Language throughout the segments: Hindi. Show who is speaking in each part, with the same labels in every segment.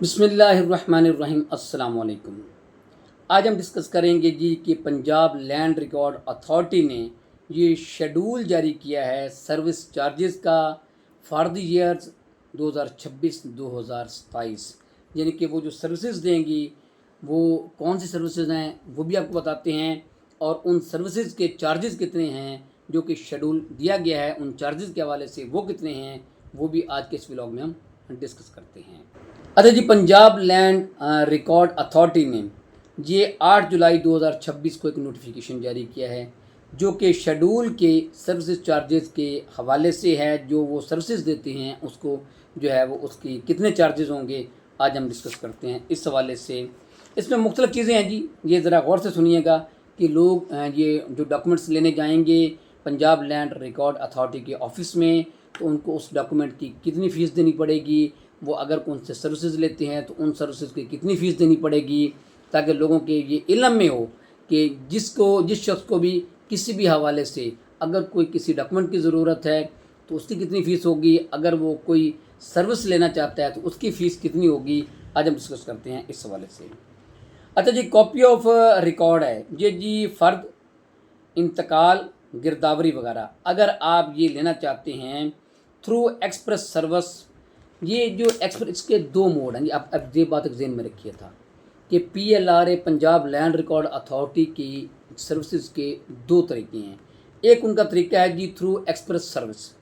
Speaker 1: बिस्मिल्लाहिर्रहमानिर्रहीम अस्सलाम वालेकुम। आज हम डिस्कस करेंगे जी कि पंजाब लैंड रिकॉर्ड अथॉरिटी ने ये शेड्यूल जारी किया है सर्विस चार्जेस का फॉर द ईयर्स 2026-2027, यानी कि वो जो सर्विसेज देंगी वो कौन सी सर्विसेज हैं वो भी आपको बताते हैं, और उन सर्विसेज के चार्जेस कितने हैं जो कि शेड्यूल दिया गया है, उन चार्जेस के हवाले से वो कितने हैं वो भी आज के इस व्लॉग में हम डिस्कस करते हैं। अच्छा जी, पंजाब लैंड रिकॉर्ड अथॉरिटी ने ये 8 जुलाई 2026 को एक नोटिफिकेशन जारी किया है जो कि शेड्यूल के सर्विसेज चार्जेस के हवाले से है। जो वो सर्विसेज देते हैं उसको जो है वो उसकी कितने चार्जेस होंगे आज हम डिस्कस करते हैं इस हवाले से। इसमें मुख्तलिफ़ चीज़ें हैं जी, ये ज़रा गौर से सुनिएगा कि लोग ये जो डॉक्यूमेंट्स लेने जाएंगे पंजाब लैंड रिकॉर्ड अथॉरिटी के ऑफिस में, तो उनको उस डॉक्यूमेंट की कितनी फ़ीस देनी पड़ेगी, वो अगर कौन से सर्विसेज लेते हैं तो उन सर्विसेज की कितनी फ़ीस देनी पड़ेगी, ताकि लोगों के ये इल्म में हो कि जिस शख्स को भी किसी भी हवाले से अगर कोई किसी डॉक्यूमेंट की ज़रूरत है तो उसकी कितनी फ़ीस होगी, अगर वो कोई सर्विस लेना चाहता है तो उसकी फ़ीस कितनी होगी, आज हम डिस्कस करते हैं इस हवाले से। अच्छा जी, कॉपी ऑफ रिकॉर्ड है ये जी, फ़र्द, इंतकाल, गिरदावरी वगैरह अगर आप ये लेना चाहते हैं थ्रू एक्सप्रेस सर्विस। ये जो एक्सप्रेस, इसके दो मोड हैं। अब ये बात जेन में रखिए था कि PLRA Punjab land record authority की सर्विसेज के दो तरीके हैं। एक उनका तरीका है जी थ्रू एक्सप्रेस सर्विस।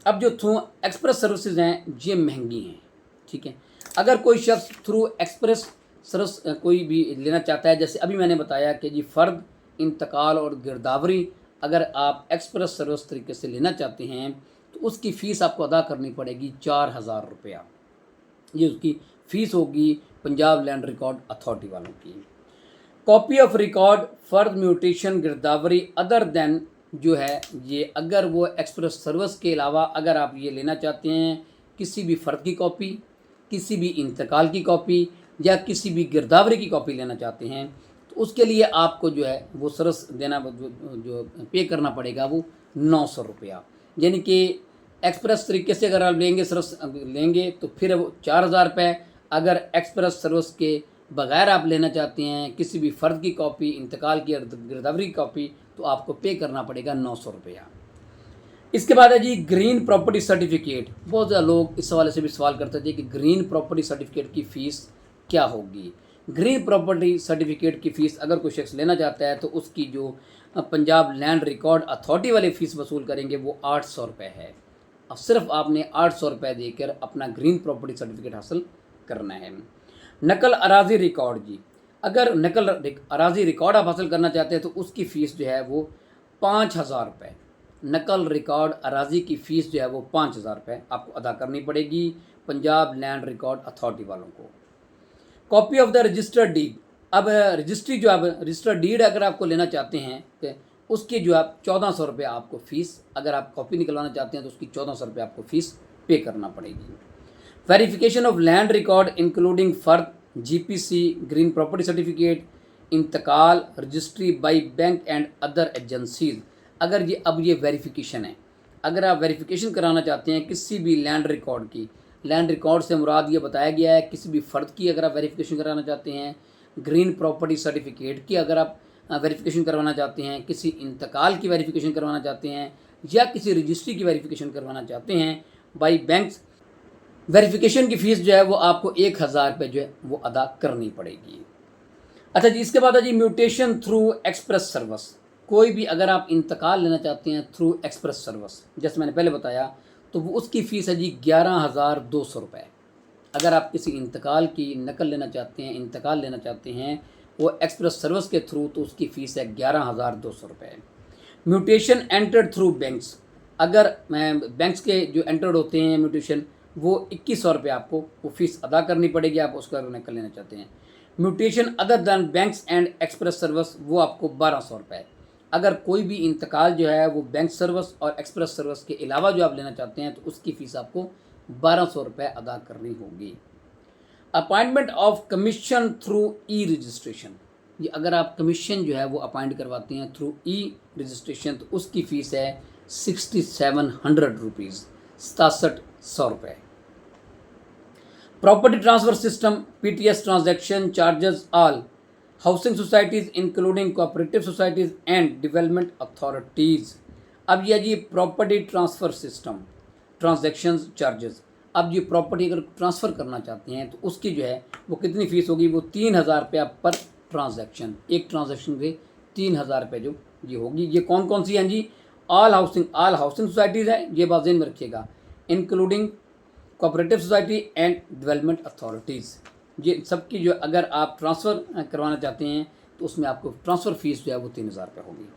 Speaker 1: अब जो थ्रू एक्सप्रेस सर्विसेज हैं ये महंगी हैं, ठीक है। अगर कोई शख्स थ्रू एक्सप्रेस सर्विस कोई भी लेना चाहता है, जैसे अभी मैंने बताया कि जी फ़र्द, इंतकाल और गिरदावरी अगर आप एक्सप्रेस सर्विस तरीके से लेना चाहते हैं तो उसकी फ़ीस आपको अदा करनी पड़ेगी 4,000 रुपया। ये उसकी फ़ीस होगी पंजाब लैंड रिकॉर्ड अथॉरिटी वालों की। कॉपी ऑफ रिकॉर्ड फ़र्द, म्यूटेशन, गिरदावरी अदर देन जो है ये, अगर वो एक्सप्रेस सर्विस के अलावा अगर आप ये लेना चाहते हैं किसी भी फ़र्द की कॉपी, किसी भी इंतकाल की कॉपी या किसी भी गिरदावरी की कॉपी लेना चाहते हैं तो उसके लिए आपको जो है वो सर्विस देना जो पे करना पड़ेगा वो 900 रुपया। यानी कि एक्सप्रेस तरीके से अगर आप लेंगे सर्विस लेंगे तो फिर वो 4,000 रुपये। अगर एक्सप्रेस सर्विस के बगैर आप लेना चाहते हैं किसी भी फ़र्द की कॉपी, इंतकाल की गिरदावरी की कॉपी, तो आपको पे करना पड़ेगा 900 रुपया। इसके बाद है जी ग्रीन प्रॉपर्टी सर्टिफिकेट। बहुत ज़्यादा लोग इस हवाले से भी सवाल करते थे कि ग्रीन प्रॉपर्टी सर्टिफिकेट की फ़ीस क्या होगी। ग्रीन प्रॉपर्टी सर्टिफिकेट की फ़ीस अगर कोई शख्स लेना चाहता है तो उसकी जो पंजाब लैंड रिकॉर्ड अथॉरिटी वाले फ़ीस वसूल करेंगे वो 800 रुपये है। अब सिर्फ आपने 800 रुपये देकर अपना ग्रीन प्रॉपर्टी सर्टिफिकेट हासिल करना है। नकल अराजी रिकॉर्ड जी, अगर नकल अराजी रिकॉर्ड आप हासिल करना चाहते हैं तो उसकी फ़ीस जो है वो 5,000 रुपये। नकल रिकॉर्ड अराजी की फ़ीस जो है वो 5,000 रुपये आपको अदा करनी पड़ेगी पंजाब लैंड रिकॉर्ड अथॉरिटी वालों को। Copy of the registered deed, अब रजिस्ट्री जो आप रजिस्टर्ड डीड अगर आपको लेना चाहते हैं तो उसकी जो आप 1,400 रुपये आपको फ़ीस, अगर आप कॉपी निकलवाना चाहते हैं तो उसकी 1,400 रुपये आपको फ़ीस पे करना पड़ेगी। Verification of land record including फ़र्द, GPC, ग्रीन प्रॉपर्टी सर्टिफिकेट, इंतकाल, registry by bank and other agencies. अगर ये अब ये वेरिफिकेशन है, अगर आप वेरिफिकेशन कराना चाहते हैं किसी भी लैंड रिकॉर्ड की, लैंड रिकॉर्ड से मुराद ये बताया गया है किसी भी फ़र्द की अगर आप वेरिफिकेशन कराना चाहते हैं, ग्रीन प्रॉपर्टी सर्टिफिकेट की अगर आप वेरिफिकेशन करवाना चाहते हैं, किसी इंतकाल की वेरिफिकेशन करवाना चाहते हैं या किसी रजिस्ट्री की वेरिफिकेशन करवाना चाहते हैं बाई बैंक्स, वेरिफिकेशन की फ़ीस जो है वो आपको 1,000 रुपये जो है वो अदा करनी पड़ेगी। अच्छा जी, इसके बाद है जी म्यूटेशन थ्रू एक्सप्रेस सर्विस। कोई भी अगर आप इंतकाल लेना चाहते हैं थ्रू एक्सप्रेस सर्विस, जैसे मैंने पहले बताया, तो वो उसकी फ़ीस है जी 11,200 रुपये। अगर आप किसी इंतकाल की नकल लेना चाहते हैं, इंतकाल लेना चाहते हैं वो एक्सप्रेस सर्विस के थ्रू, तो उसकी फ़ीस है 11,200 रुपये। म्यूटेशन एंटर्ड थ्रू बैंक्स, अगर मैं बैंक्स के जो एंटर्ड होते हैं म्यूटेशन, वो 2,100 रुपये आपको वो फ़ीस अदा करनी पड़ेगी आप उसका नकल लेना चाहते हैं। Mutation other than banks and express service, वो आपको 1,200 रुपये। अगर कोई भी इंतकाल जो है वो बैंक सर्विस और एक्सप्रेस सर्विस के अलावा जो आप लेना चाहते हैं तो उसकी फ़ीस आपको 1,200 रुपये अदा करनी होगी। Appointment of commission through e registration, ये अगर आप कमीशन जो है वो अपॉइंट करवाते हैं थ्रू ई रजिस्ट्रेशन तो उसकी फ़ीस है 6,700 रुपीज़, 6,700 रुपये। Property transfer system PTS transaction charges all housing societies including cooperative societies and development authorities. अब ये जी property transfer system transaction charges, अब ये प्रॉपर्टी अगर ट्रांसफ़र करना चाहते हैं तो उसकी जो है वो कितनी फ़ीस होगी, वो 3,000 रुपया पर ट्रांजैक्शन, एक ट्रांजैक्शन पे 3,000 रुपये जो ये होगी। ये कौन कौन सी हैं जी, ऑल हाउसिंग सोसाइटीज़ है, ये बात ध्यान में रखिएगा, including cooperative society and development authorities, ये सबकी जो अगर आप ट्रांसफ़र करवाना चाहते हैं तो उसमें आपको ट्रांसफ़र फ़ीस जो है वो 3,000 रुपये होगी।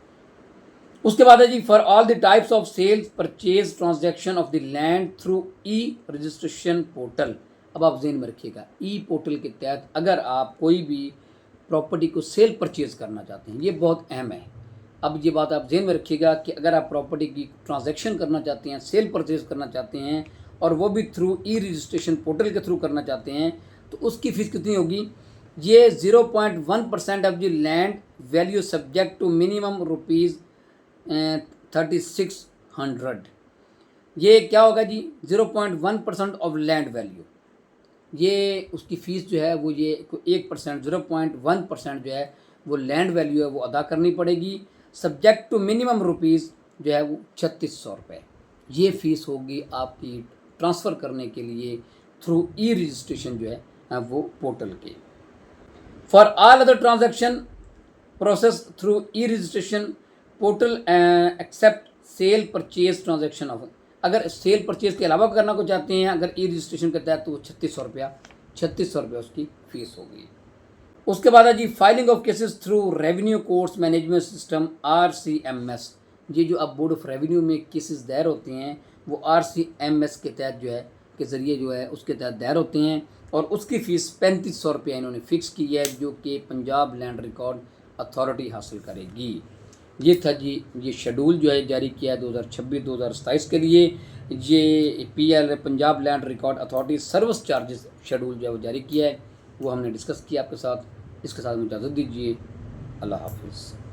Speaker 1: उसके बाद है जी for all the types of sales purchase transaction of the land through e registration portal. अब आप ज़हन में रखिएगा, ई पोर्टल के तहत अगर आप कोई भी प्रॉपर्टी को सेल परचेज करना चाहते हैं, ये बहुत अहम है। अब ये बात आप ज़हन में रखिएगा कि अगर आप प्रॉपर्टी की ट्रांजैक्शन करना चाहते हैं, सेल परचेज करना चाहते हैं और वो भी थ्रू ई रजिस्ट्रेशन पोर्टल के थ्रू करना चाहते हैं तो उसकी फ़ीस कितनी होगी, ये 0.1% of the land value subject to minimum rupees 3600। ये क्या होगा जी, 0.1% ऑफ लैंड वैल्यू, ये उसकी फ़ीस जो है वो ये 1%, 0.1% जो है वो लैंड वैल्यू है वो अदा करनी पड़ेगी, सब्जेक्ट टू मिनिमम रुपीज़ जो है वो 3600 रुपये। ये फ़ीस होगी आपकी ट्रांसफ़र करने के लिए थ्रू ई रजिस्ट्रेशन जो है वो पोर्टल के। For all other transaction process through e registration portal except sale purchase transaction of, अगर सेल परचेज के अलावा करना को चाहते हैं अगर ई रजिस्ट्रेशन के तहत तो वो 3600 रुपया उसकी फ़ीस होगी। उसके बाद है जी filing of cases through revenue courts management system RCMS। ये जो अब बोर्ड ऑफ रेवेन्यू में केसेस दायर होते हैं वो RCMS के तहत जो है के ज़रिए जो है उसके तहत दायर होते हैं और उसकी फ़ीस 3500 रुपया इन्होंने फ़िक्स की है जो कि पंजाब लैंड रिकॉर्ड अथॉरिटी हासिल करेगी। ये था जी ये शेड्यूल जो है जारी किया है 2026-2027 के लिए। ये PL Punjab land record authority service charges schedule जो है वो जारी किया है, वो हमने डिस्कस किया आपके साथ। इसके साथ मुझे इजाज़त दीजिए, अल्लाह हाफिज़।